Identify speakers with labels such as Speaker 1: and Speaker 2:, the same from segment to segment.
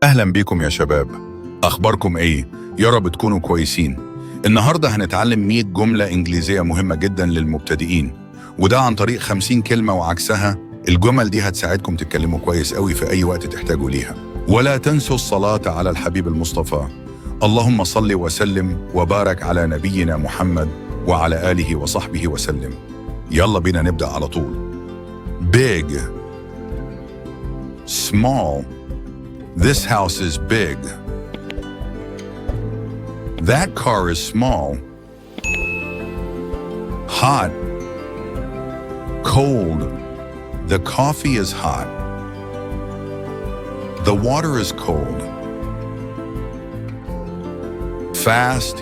Speaker 1: أهلا بيكم يا شباب. أخباركم إيه؟ يا رب تكونوا كويسين. النهاردة هنتعلم 100 جملة إنجليزية مهمة جدا للمبتدئين، وده عن طريق 50 كلمة وعكسها. الجمل دي هتساعدكم تتكلموا كويس قوي في أي وقت تحتاجوا ليها. ولا تنسوا الصلاة على الحبيب المصطفى. اللهم صل وسلم وبارك على نبينا محمد وعلى آله وصحبه وسلم. يلا بينا نبدأ على طول. Big. Small. This house is big. That car is small. Hot. Cold. The coffee is hot. The water is cold. Fast.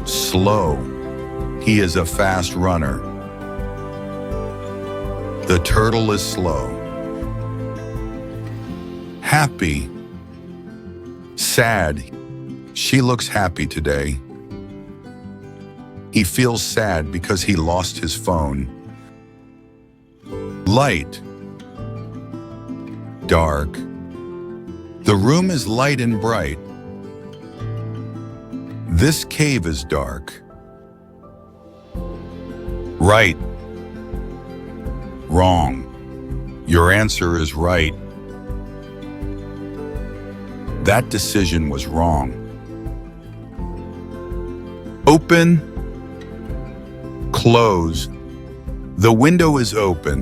Speaker 1: Slow. He is a fast runner. The turtle is slow. Happy. Sad. She looks happy today. He feels sad because he lost his phone. Light. Dark. The room is light and bright. This cave is dark. Right. Wrong. Your answer is right. That decision was wrong. Open. Close. The window is open.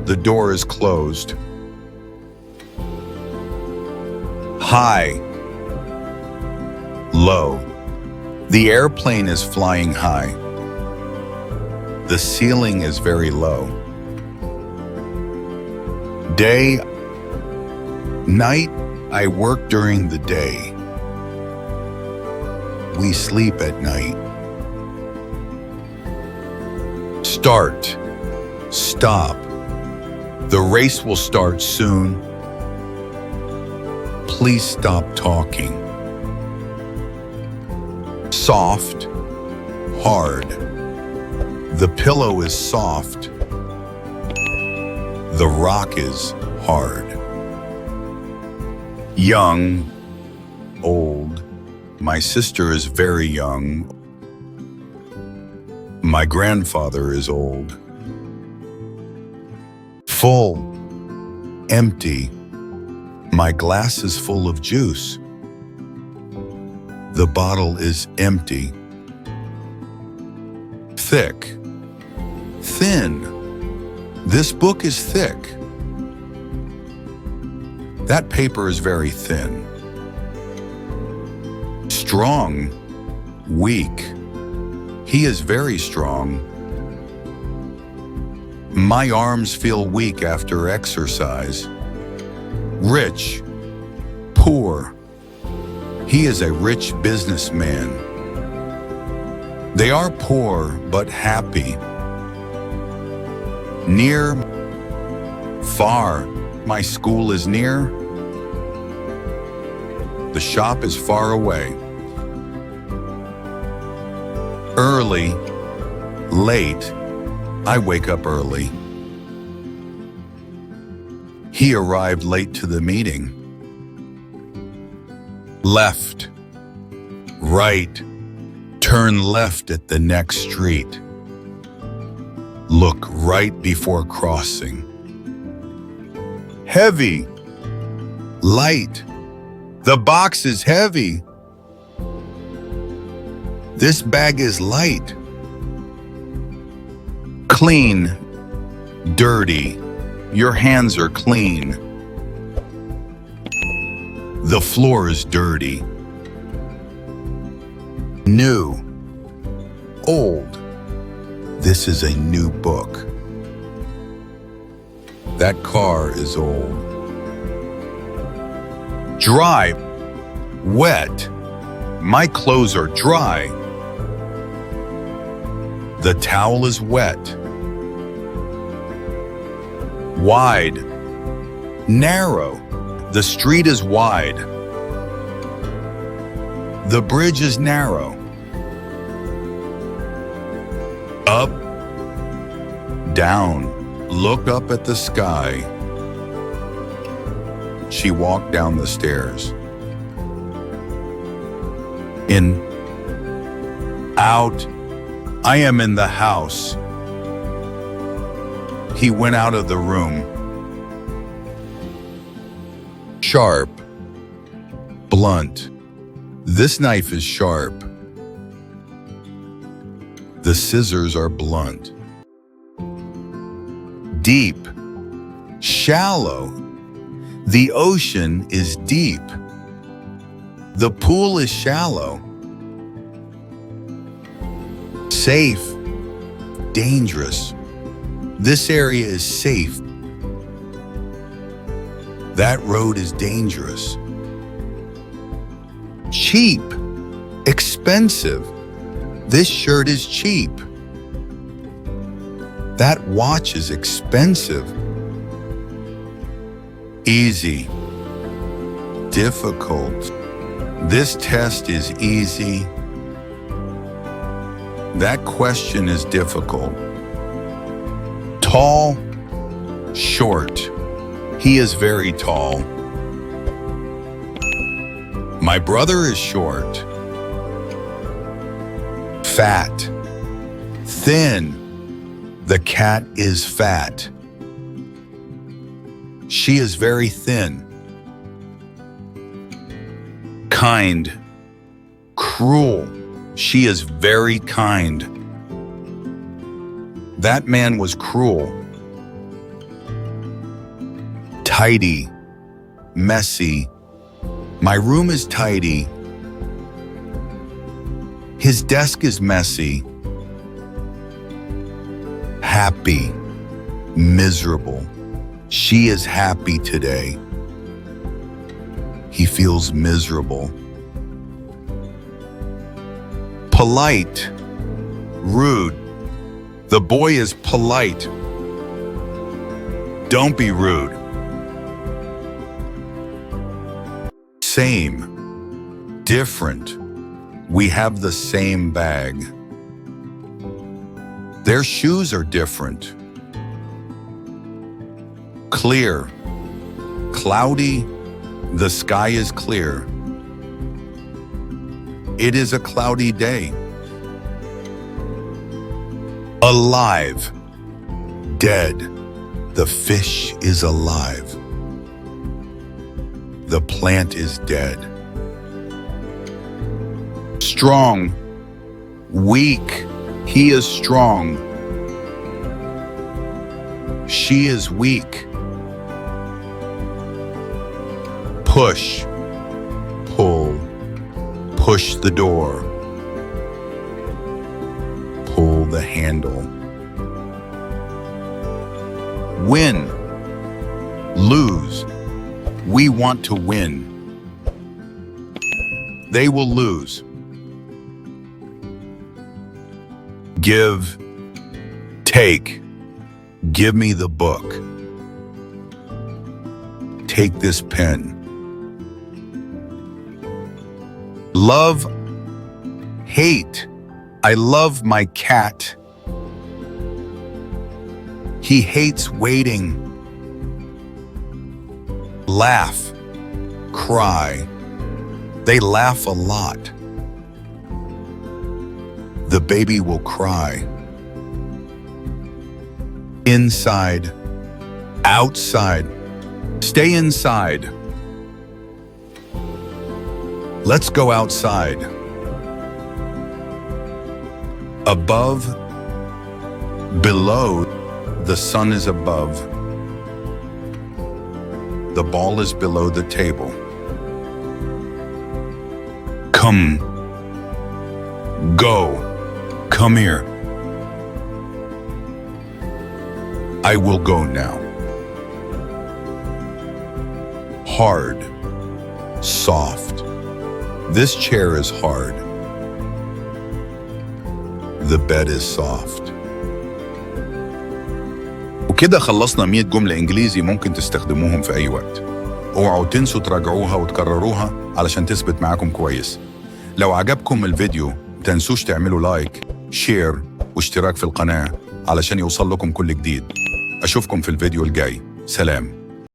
Speaker 1: The door is closed. High. Low. The airplane is flying high. The ceiling is very low. Day. Night. I work during the day. We sleep at night. Start. Stop. The race will start soon. Please stop talking. Soft. Hard. The pillow is soft. The rock is hard. Young. Old. My sister is very young. My grandfather is old. Full. Empty. My glass is full of juice. The bottle is empty. Thick. Thin. This book is thick. That paper is very thin. Strong. Weak. He is very strong. My arms feel weak after exercise. Rich. Poor. He is a rich businessman. They are poor but happy. Near. Far. My school is near. The shop is far away. Early. Late. I wake up early. He arrived late to the meeting. Left. Right. Turn left at the next street. Look right before crossing. Heavy. Light. The box is heavy. This bag is light. Clean. Dirty. Your hands are clean. The floor is dirty. New. Old. This is a new book. That car is old. Dry. Wet. My clothes are dry. The towel is wet. Wide. Narrow. The street is wide. The bridge is narrow. Up. Down. Look up at the sky. She walked down the stairs. In, out, I am in the house. He went out of the room. Sharp, blunt. This knife is sharp. The scissors are blunt. Deep, shallow. The ocean is deep. The pool is shallow. Safe, dangerous. This area is safe. That road is dangerous. Cheap, expensive. This shirt is cheap. That watch is expensive. Easy, difficult. This test is easy. That question is difficult. Tall, short. He is very tall. My brother is short. Fat, thin. The cat is fat. She is very thin. Kind, cruel. She is very kind. That man was cruel. Tidy, messy. My room is tidy. His desk is messy. Happy, miserable. She is happy today. He feels miserable. Polite, rude. The boy is polite. Don't be rude. Same, different. We have the same bag. Their shoes are different. Clear, cloudy. The sky is clear. It is a cloudy day. Alive, dead. The fish is alive. The plant is dead. Strong, weak. He is strong. She is weak. Push, pull. Push the door. Pull the handle. Win, lose. We want to win. They will lose. Give, take. Give me the book. Take this pen. Love, hate. I love my cat. He hates waiting. Laugh, cry. They laugh a lot. The baby will cry. Inside, outside. Stay inside. Let's go outside. Above, below. The sun is above. The ball is below the table. Come. Go. Come here. I will go now. Hard. Soft. This chair is hard. The bed is soft. وكده خلصنا 100 جملة إنجليزي ممكن تستخدموهم في أي وقت. اوعوا تنسوا تراجعوها وتكرروها علشان تثبت معاكم كويس. لو عجبكم الفيديو تنسوش تعملوا لايك، شير واشتراك في القناة علشان يوصل لكم كل جديد. أشوفكم في الفيديو الجاي. سلام.